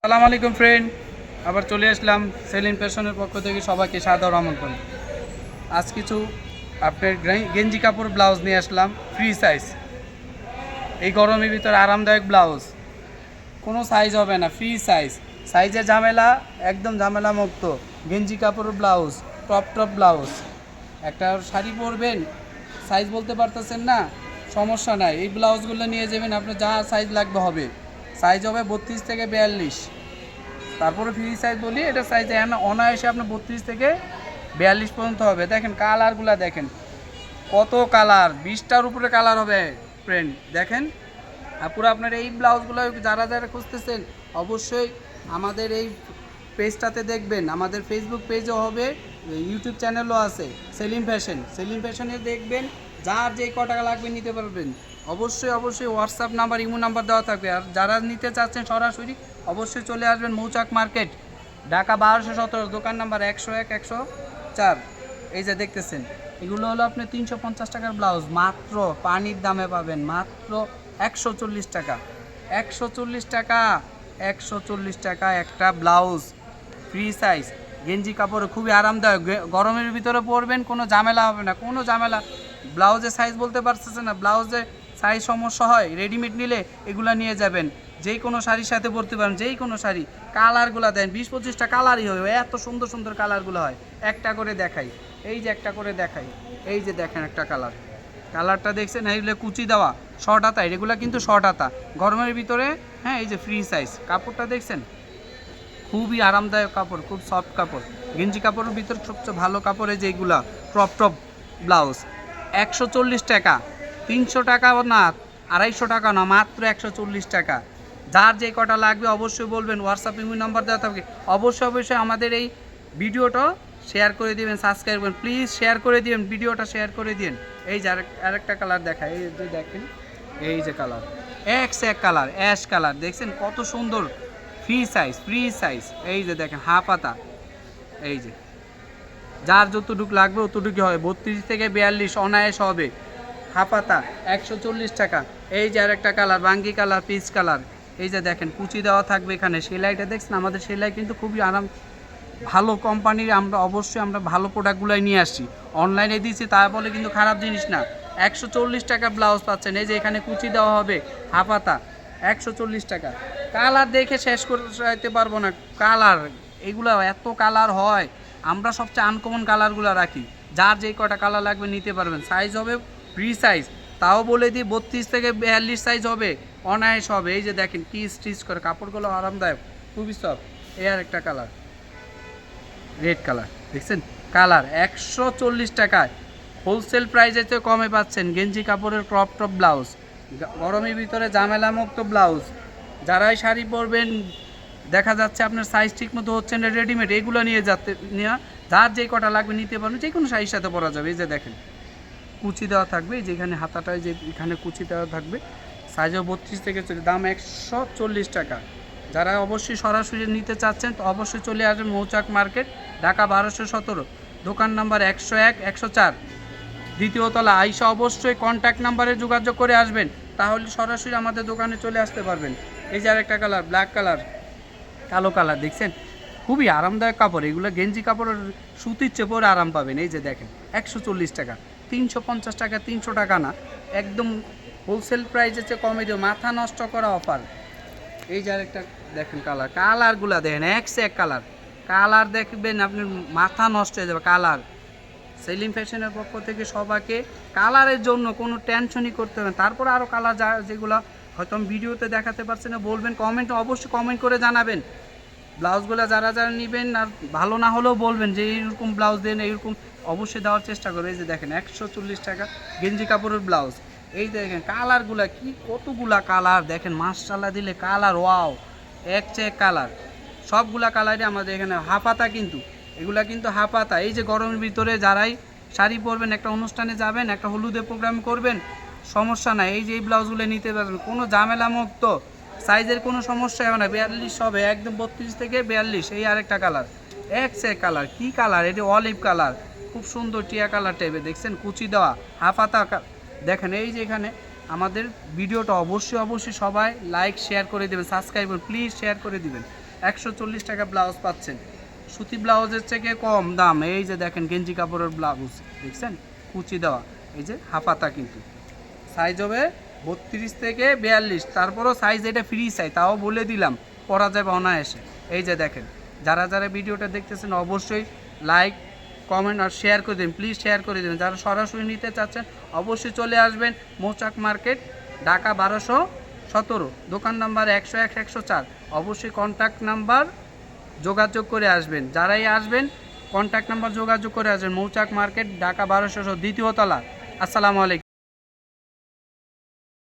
আসসালামু আলাইকুম ফ্রেন্ড, আবার চলে আসলাম সেলিম ফ্যাশনের পক্ষ থেকে সবাইকে সাদর আমন্ত্রণ। আজ কিছু আপনার গেঞ্জি কাপড় ব্লাউজ নিয়ে আসলাম ফ্রি সাইজ। এই গরমের ভিতরে আরামদায়ক ব্লাউজ, কোনো সাইজ হবে না, ফ্রি সাইজ। সাইজের ঝামেলা একদম ঝামেলা মুক্ত। গেঞ্জি কাপড় ব্লাউজ, টপ ব্লাউজ। একটা শাড়ি পরবেন, সাইজ বলতে পারতেছেন না, সমস্যা নাই, এই ব্লাউজগুলো নিয়ে যাবেন, আপনার যা সাইজ লাগবে হবে। সাইজ হবে 32 থেকে 42। তারপরে ফ্রি সাইজ বলি, এটা সাইজে অনায়াসে আপনার 32 থেকে 42 পর্যন্ত হবে। দেখেন কালারগুলো, দেখেন কত কালার, 20টার উপরে কালার হবে ফ্রেন্ড। দেখেন পুরো আপনার এই ব্লাউজগুলো যারা যারা খুঁজতেছেন অবশ্যই আমাদের এই পেজটাতে দেখবেন। আমাদের ফেসবুক পেজও হবে, ইউটিউব চ্যানেলও আছে সেলিম ফ্যাশনে দেখবেন। যার যে ক টাকা লাগবে নিতে পারবেন। অবশ্যই হোয়াটসঅ্যাপ নাম্বার, ইমো নাম্বার দেওয়া থাকবে। আর যারা নিতে চাচ্ছেন সরাসরি অবশ্যই চলে আসবেন মৌচাক মার্কেট, ঢাকা 1217, দোকান নাম্বার 101 104। এই যে দেখতেছেন এগুলো হলো আপনি 350 টাকার ব্লাউজ, মাত্র পানির দামে পাবেন, মাত্র 140 টাকা। 140 টাকা, 140 টাকা একটা ব্লাউজ ফ্রি সাইজ। গেঞ্জি কাপড়ে খুবই আরামদায়ক, গরমের ভিতরে পরবেন, কোনো ঝামেলা হবে না, কোনো ঝামেলা। ব্লাউজে সাইজ বলতে পারতেছে না, ব্লাউজে সাইজ সমস্যা হয়, রেডিমেড নিলে এগুলো নিয়ে যাবেন, যেই কোনো শাড়ির সাথে পরতে পারেন, যেই কোনো শাড়ি। কালারগুলো দেন, 20-25টা কালারই হয়, এত সুন্দর সুন্দর কালারগুলো হয়। একটা করে দেখাই, এই যে একটা করে দেখাই, এই যে দেখেন একটা কালারটা দেখছেন, এইগুলো কুচি দেওয়া শর্ট হাতা, এগুলো কিন্তু শর্ট হাতা গরমের ভিতরে। হ্যাঁ, এই যে ফ্রি সাইজ, কাপড়টা দেখছেন খুবই আরামদায়ক কাপড়, খুব সফট কাপড়। গেঞ্জি কাপড়ের ভিতর সবচেয়ে ভালো কাপড় এই যে এইগুলা টপ ব্লাউজ। 140 টাকা, 300 টাকা না, 250 টাকা না, মাত্র 140 টাকা। যার যে কটা লাগবে অবশ্যই বলবেন, হোয়াটসঅ্যাপ ইমেল নাম্বার দেওয়া থাকবে। অবশ্যই আমাদের এই ভিডিওটা শেয়ার করে দিবেন, সাবস্ক্রাইব করবেন, প্লিজ শেয়ার করে দিবেন, ভিডিওটা শেয়ার করে দিন। এই যে আরেকটা কালার দেখায়, এই যে দেখেন, এই যে কালার এক কালার, অ্যাশ কালার, দেখছেন কত সুন্দর। ফ্রি সাইজ, এই যে দেখেন হাফ হাতা। এই যে যার যতটুকু লাগবে অতটুকু হবে, 32 থেকে 42 অনায়াস হবে। হাফ হাতা 140 টাকা। এই যে আরেকটা কালার, বাঙ্গি কালার, পিচ কালার। এই যে দেখেন কুচি দেওয়া থাকবে এখানে। সেলাইটা দেখছেন, আমাদের সেলাই কিন্তু খুবই ভালো কোম্পানির। আমরা ভালো প্রোডাক্টগুলাই নিয়ে আসছি, অনলাইনে দিয়েছি, তা বলে কিন্তু খারাপ জিনিস না। 140 টাকা ব্লাউজ পাচ্ছেন। এই যে এখানে কুচি দেওয়া হবে, হাফ হাতা, 140 টাকা। কালার দেখে শেষ করতে পারবো না, কালার এগুলো এত কালার হয়, আমরা সবচেয়ে আনকমন কালারগুলো রাখি। যার যেই কটা কালার লাগবে নিতে পারবেন। সাইজ হবে ফ্রি সাইজ, তাও বলে দিই 32 থেকে 42 সাইজ হবে, অনায়াস হবে। এই যে দেখেন কি স্টিচ করে, কাপড়গুলো আরামদায়ক, খুবই সফট। এই আর একটা কালার, রেড কালার, দেখছেন কালার 140 টাকায় হোলসেল প্রাইসে তো কমে পাচ্ছেন। গেঞ্জি কাপড়ের টপ ব্লাউজ, গরমের ভিতরে ঝামেলা মুক্ত ব্লাউজ। যারাই শাড়ি পরবেন দেখা যাচ্ছে আপনার সাইজ ঠিক মতো হচ্ছে না, রেডিমেড এগুলো নিয়ে যার যেই কটা লাগবে নিতে পারবেন, যে কোনো শাড়ির সাথে পরা যাবে। এই যে দেখেন কুচি দেওয়া থাকবে, যেখানে হাতাটায় যে এখানে কুচি দেওয়া থাকবে। সাইজও 32 থেকে 40, দাম 140 টাকা। যারা অবশ্যই সরাসরি নিতে চাচ্ছেন তো অবশ্যই চলে আসবেন মৌচাক মার্কেট, ঢাকা 1217, দোকান নাম্বার 101 104, দ্বিতীয় তলা। আইসা অবশ্যই কন্ট্যাক্ট নাম্বারে যোগাযোগ করে আসবেন, তাহলে সরাসরি আমাদের দোকানে চলে আসতে পারবেন। এই যে আরেকটা কালার, ব্ল্যাক কালার, কালো কালার, দেখছেন খুবই আরামদায়ক কাপড়। এগুলো গেঞ্জি কাপড়ের সুতির চেয়ে পরে আরাম পাবেন। এই যে দেখেন 140 টাকা, 350 টাকা, 300 টাকা না, একদম হোলসেল প্রাইসের চেয়ে কমে দিও, মাথা নষ্ট করা অফার। এই যে আরেকটা দেখেন কালারগুলো দেখেন, এক কালার দেখবেন আপনি মাথা নষ্ট হয়ে যাবে। কালার সেলিম ফ্যাশনের পক্ষ থেকে সবাইকে কালারের জন্য কোনো টেনশনই করতে হবে না। তারপরে আরও কালার যেগুলো হয়তো আমি ভিডিওতে দেখাতে পারছি না, বলবেন অবশ্যই কমেন্ট করে জানাবেন। ব্লাউজগুলো যারা নেবেন আর ভালো না হলেও বলবেন যে এইরকম ব্লাউজ দেন, এইরকম অবশ্যই দেওয়ার চেষ্টা করবে। এই যে দেখেন 140 টাকা গেঞ্জি কাপড়ের ব্লাউজ। এই দেখেন কালারগুলা কি, কতগুলা কালার দেখেন, মাশাআল্লাহ দিলে কালার, ওয়াও, এক কালার। সবগুলা কালারই আমাদের এখানে হাফ হাতা, কিন্তু এগুলা কিন্তু হাফ হাতা। এই যে গরমের ভিতরে যারাই শাড়ি পরবেন, একটা অনুষ্ঠানে যাবেন, একটা হলুদে প্রোগ্রাম করবেন, সমস্যা নাই, এই যে এই ব্লাউজগুলো নিতে পারবেন, কোনো ঝামেলা মুক্ত। সাইজের কোনো সমস্যা হবে না, 42 হবে, একদম 32 থেকে 42। এই আরেকটা কালার, এক কালার, কি কালার, এটি অলিভ কালার, খুব সুন্দর টিয়া কালার টাইপের, দেখছেন কুচি দেওয়া, হাফ হাতা। দেখেন এই যে এখানে আমাদের ভিডিওটা অবশ্যই সবাই লাইক শেয়ার করে দেবেন, সাবস্ক্রাইব করুন, প্লিজ শেয়ার করে দিবেন। 140 টাকা ব্লাউজ পাচ্ছেন। সুতি ব্লাউজের থেকে কম দাম। এই যে দেখেন গেঞ্জি কাপড়ের ব্লাউজ দেখছেন, কুচি দেওয়া, এই যে হাফাতা, কিন্তু সাইজ হবে 32 থেকে 42। তারপরও সাইজ এটা ফ্রি সাইজ, তাও বলে দিলাম, পরা যাবে অনায়াসে। এই যে দেখেন, যারা যারা ভিডিওটা দেখতেছেন অবশ্যই লাইক কমেন্ট আর শেয়ার করে দিন, প্লিজ শেয়ার করে দেবেন। যারা সরাসরি নিতে চাচ্ছেন অবশ্যই চলে আসবেন মৌচাক মার্কেট, ঢাকা 1217, দোকান নাম্বার 101 104। অবশ্যই কন্ট্যাক্ট নাম্বার যোগাযোগ করে আসবেন, যারাই আসবেন কন্ট্যাক্ট নাম্বার যোগাযোগ করে আসবেন। মৌচাক মার্কেট, ঢাকা 1217, দ্বিতীয় তলা। আসসালামু আলাইকুম।